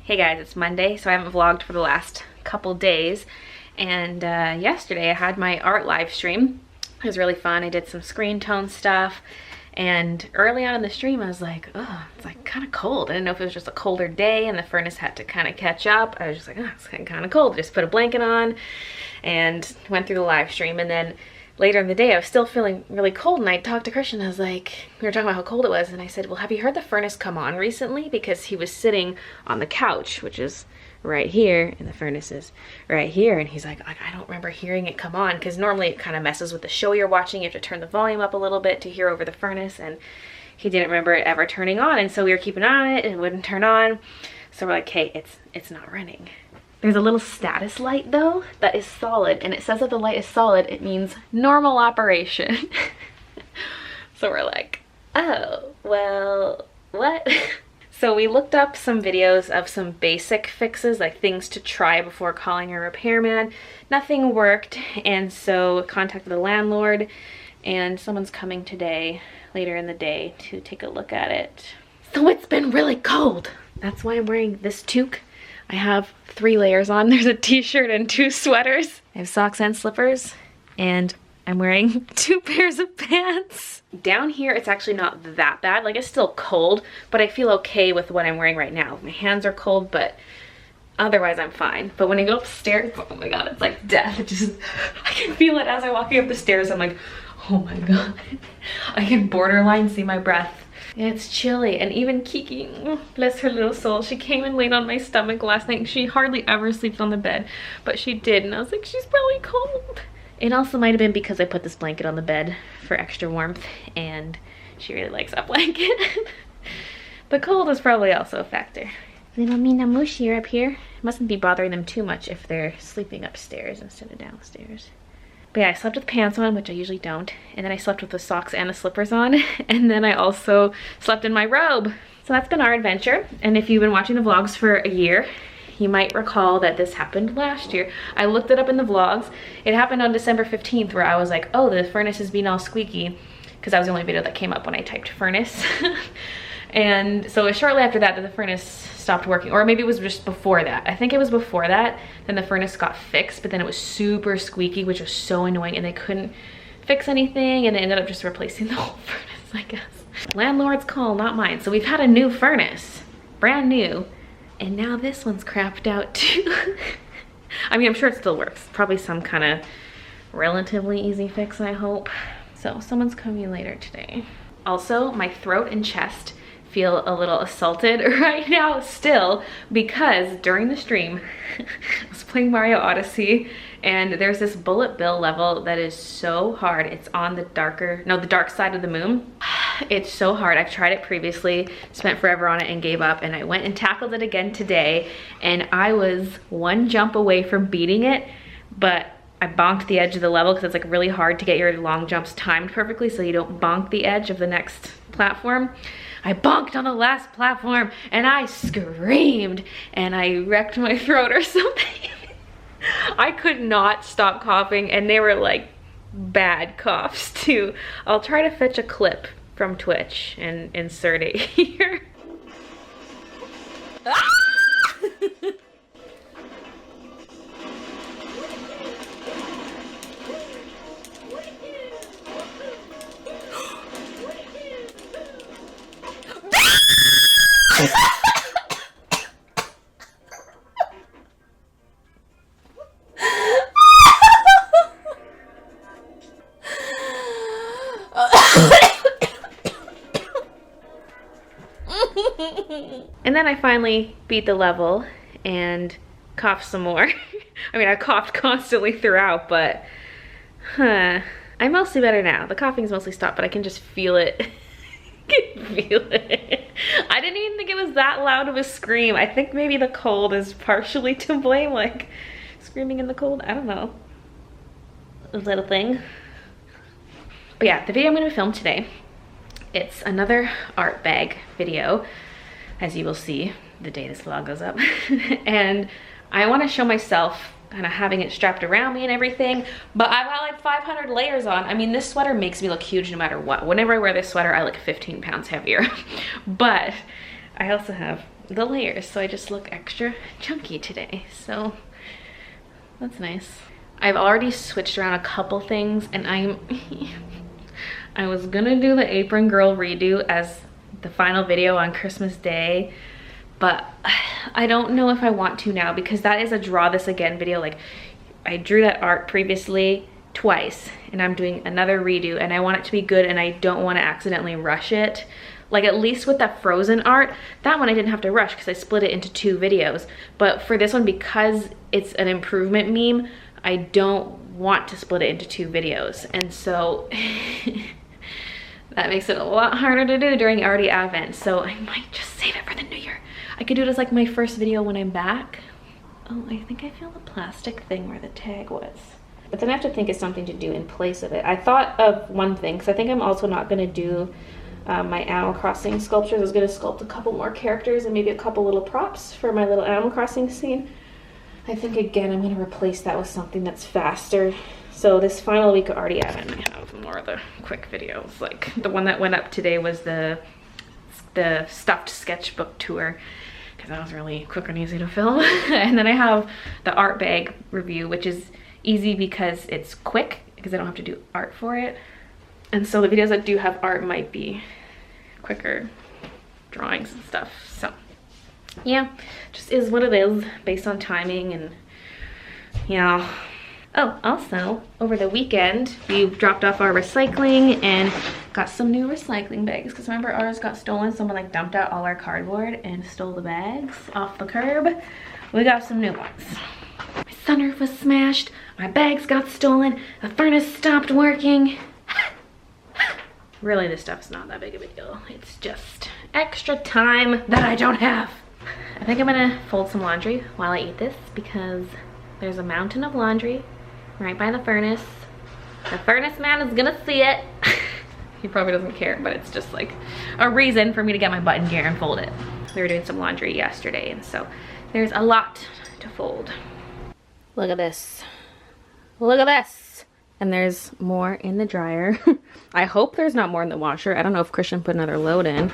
Hey guys, it's Monday, so I haven't vlogged for the last couple days. And yesterday I had my art live stream. It was really fun. I did some screen tone stuff. And early on in the stream, I was like, oh, it's like kind of cold. I didn't know if it was just a colder day and the furnace had to kind of catch up. I was just like, oh, it's kind of cold. Just put a blanket on and went through the live stream. And then later in the day, I was still feeling really cold, and I talked to Christian. I was like, we were talking about how cold it was, and I said, well, have you heard the furnace come on recently? Because he was sitting on the couch, which is right here, and the furnace is right here, and he's like, I don't remember hearing it come on, because normally it kind of messes with the show you're watching. You have to turn the volume up a little bit to hear over the furnace, and he didn't remember it ever turning on, and so we were keeping an eye on it, and it wouldn't turn on. So we're like, hey, it's not running. There's a little status light though that is solid, and it says that the light is solid, it means normal operation. So we're like, oh, well, what? So we looked up some videos of some basic fixes, like things to try before calling a repairman. Nothing worked, and so contacted the landlord, and someone's coming today, later in the day, to take a look at it. So it's been really cold. That's why I'm wearing this toque. I have 3 layers on. There's a t-shirt and 2 sweaters. I have socks and slippers, and I'm wearing 2 pairs of pants. Down here, it's actually not that bad. Like, it's still cold, but I feel okay with what I'm wearing right now. My hands are cold, but otherwise I'm fine. But when I go upstairs, oh my God, it's like death. It just, I can feel it as I'm walking up the stairs. I'm like, oh my God. I can borderline see my breath. It's chilly, and even Kiki, bless her little soul, she came and laid on my stomach last night. She hardly ever sleeps on the bed, but she did, and I was like, she's probably cold. It also might have been because I put this blanket on the bed for extra warmth, and she really likes that blanket. The cold is probably also a factor. Little Mina Mushi are up here. It mustn't be bothering them too much if they're sleeping upstairs instead of downstairs. But yeah, I slept with pants on, which I usually don't. And then I slept with the socks and the slippers on. And then I also slept in my robe. So that's been our adventure. And if you've been watching the vlogs for a year, you might recall that this happened last year. I looked it up in the vlogs. It happened on December 15th, where I was like, oh, the furnace is being all squeaky, because that was the only video that came up when I typed furnace. And so it was shortly after that the furnace stopped working, or maybe it was just before that. I think it was before that. Then the furnace got fixed, but then it was super squeaky, which was so annoying, and they couldn't fix anything, and they ended up just replacing the whole furnace, I guess. Landlord's call, not mine. So we've had a new furnace, brand new, and now this one's crapped out too. I mean, I'm sure it still works. Probably some kind of relatively easy fix, I hope. So someone's coming later today. Also, my throat and chest feel a little assaulted right now still, because during the stream I was playing Mario Odyssey, and there's this bullet bill level that is so hard. It's on the dark side of the moon. It's so hard. I've tried it previously, spent forever on it and gave up, and I went and tackled it again today, and I was 1 jump away from beating it, but I bonked the edge of the level because it's like really hard to get your long jumps timed perfectly so you don't bonk the edge of the next platform. I bonked on the last platform and I screamed and I wrecked my throat or something. I could not stop coughing, and they were like bad coughs too. I'll try to fetch a clip from Twitch and insert it here. Ah! And then I finally beat the level and coughed some more. I mean, I coughed constantly throughout, but I'm mostly better now. The coughing's mostly stopped, but I can just feel it. I can feel it. I didn't even think it was that loud of a scream. I think maybe the cold is partially to blame, like screaming in the cold. I don't know. A little thing. But yeah, the video I'm gonna film today, it's another art bag video, as you will see the day this vlog goes up. And I want to show myself kind of having it strapped around me and everything, but I've got like 500 layers on. I mean, this sweater makes me look huge no matter what. Whenever I wear this sweater, I look 15 pounds heavier. But I also have the layers, so I just look extra chunky today. So that's nice. I've already switched around a couple things, and I was gonna do the Apron Girl redo as the final video on Christmas Day, but I don't know if I want to now, because that is a draw this again video. Like, I drew that art previously twice, and I'm doing another redo, and I want it to be good, and I don't want to accidentally rush it. Like, at least with that Frozen art, that one I didn't have to rush because I split it into 2 videos. But for this one, because it's an improvement meme, I don't want to split it into 2 videos. And so that makes it a lot harder to do during already Advent. So I might just save it for the new year. I could do it as like my first video when I'm back. Oh, I think I feel the plastic thing where the tag was. But then I have to think of something to do in place of it. I thought of one thing, because I think I'm also not going to do my Animal Crossing sculptures. I was going to sculpt a couple more characters and maybe a couple little props for my little Animal Crossing scene. I think again I'm going to replace that with something that's faster. So this final week of Artie Advent, I have more of the quick videos. Like the one that went up today was the stuffed sketchbook tour, because that was really quick and easy to film. And then I have the art bag review, which is easy because it's quick, because I don't have to do art for it. And so the videos that do have art might be quicker drawings and stuff. So yeah, just is what it is based on timing. And yeah. Oh, also over the weekend we dropped off our recycling and got some new recycling bags, because remember ours got stolen. Someone like dumped out all our cardboard and stole the bags off the curb. We got some new ones. My sunroof was smashed, my bags got stolen, the furnace stopped working. Really, this stuff's not that big of a deal. It's just extra time that I don't have. I think I'm gonna fold some laundry while I eat this, because there's a mountain of laundry right by the furnace. The furnace man is gonna see it. He probably doesn't care, but it's just like a reason for me to get my button gear and fold it. We were doing some laundry yesterday, and so there's a lot to fold. Look at this. Look at this. And there's more in the dryer. I hope there's not more in the washer. I don't know if Christian put another load in.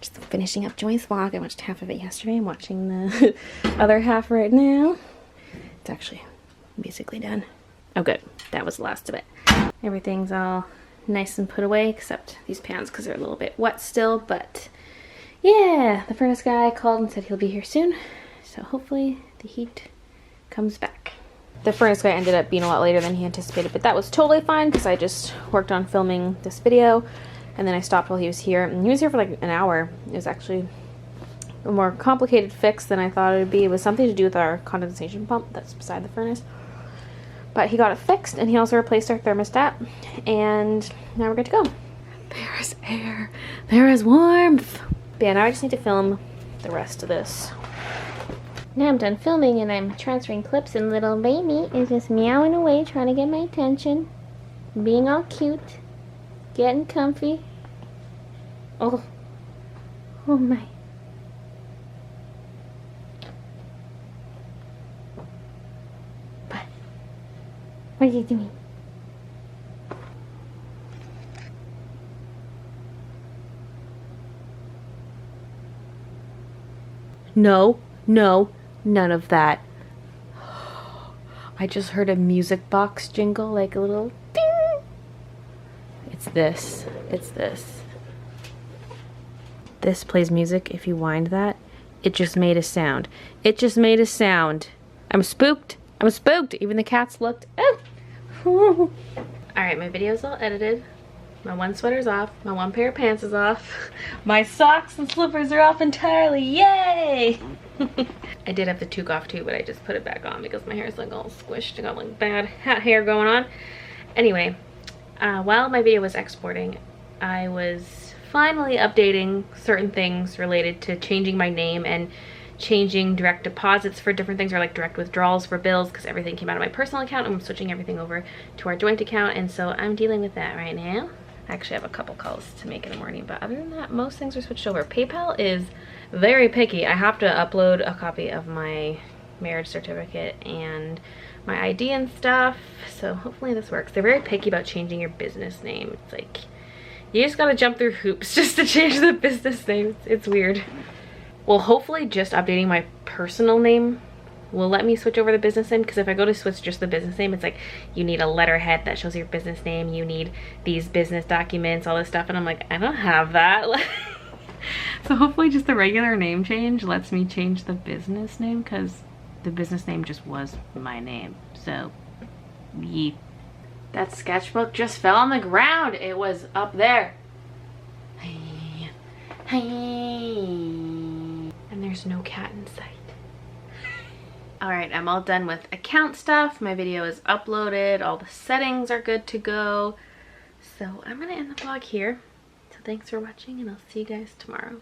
Just finishing up Joy's vlog. I watched half of it yesterday. I'm watching the other half right now. It's actually basically done. Oh good, that was the last of it. Everything's all nice and put away except these pans, because they're a little bit wet still. But yeah, the furnace guy called and said he'll be here soon, so hopefully the heat comes back. The furnace guy ended up being a lot later than he anticipated, but that was totally fine, because I just worked on filming this video and then I stopped while he was here, and he was here for like an hour. It was actually a more complicated fix than I thought it would be. It was something to do with our condensation pump that's beside the furnace, but he got it fixed, and he also replaced our thermostat, and now we're good to go. There is air, there is warmth. But yeah, now I just need to film the rest of this. Now I'm done filming and I'm transferring clips, and little Baylee is just meowing away trying to get my attention, being all cute, getting comfy. Oh my. What are you doing? No, no, none of that. I just heard a music box jingle, like a little ding. It's this. It's this. This plays music. If you wind that, it just made a sound. It just made a sound. I'm spooked. I'm spooked. Even the cats looked. Oh. Alright, my video's all edited. My one sweater's off. My one pair of pants is off. My socks and slippers are off entirely. Yay! I did have the toque off too, but I just put it back on because my hair is like all squished. I got like bad hat hair going on. Anyway, while my video was exporting, I was finally updating certain things related to changing my name and changing direct deposits for different things, or like direct withdrawals for bills, because everything came out of my personal account and I'm switching everything over to our joint account, and so I'm dealing with that right now. I actually have a couple calls to make in the morning, but other than that, most things are switched over. PayPal is very picky. I have to upload a copy of my marriage certificate and my ID and stuff, so hopefully this works. They're very picky about changing your business name. It's like you just gotta jump through hoops just to change the business name. It's weird. well, hopefully just updating my personal name will let me switch over the business name, because if I go to switch just the business name, it's like you need a letterhead that shows your business name, you need these business documents, all this stuff, and I'm like, I don't have that. So hopefully just the regular name change lets me change the business name, because the business name just was my name. So yeah. That sketchbook just fell on the ground. It was up there. And there's no cat in sight. All right, I'm all done with account stuff. My video is uploaded. All the settings are good to go. So I'm gonna end the vlog here. So thanks for watching, and I'll see you guys tomorrow.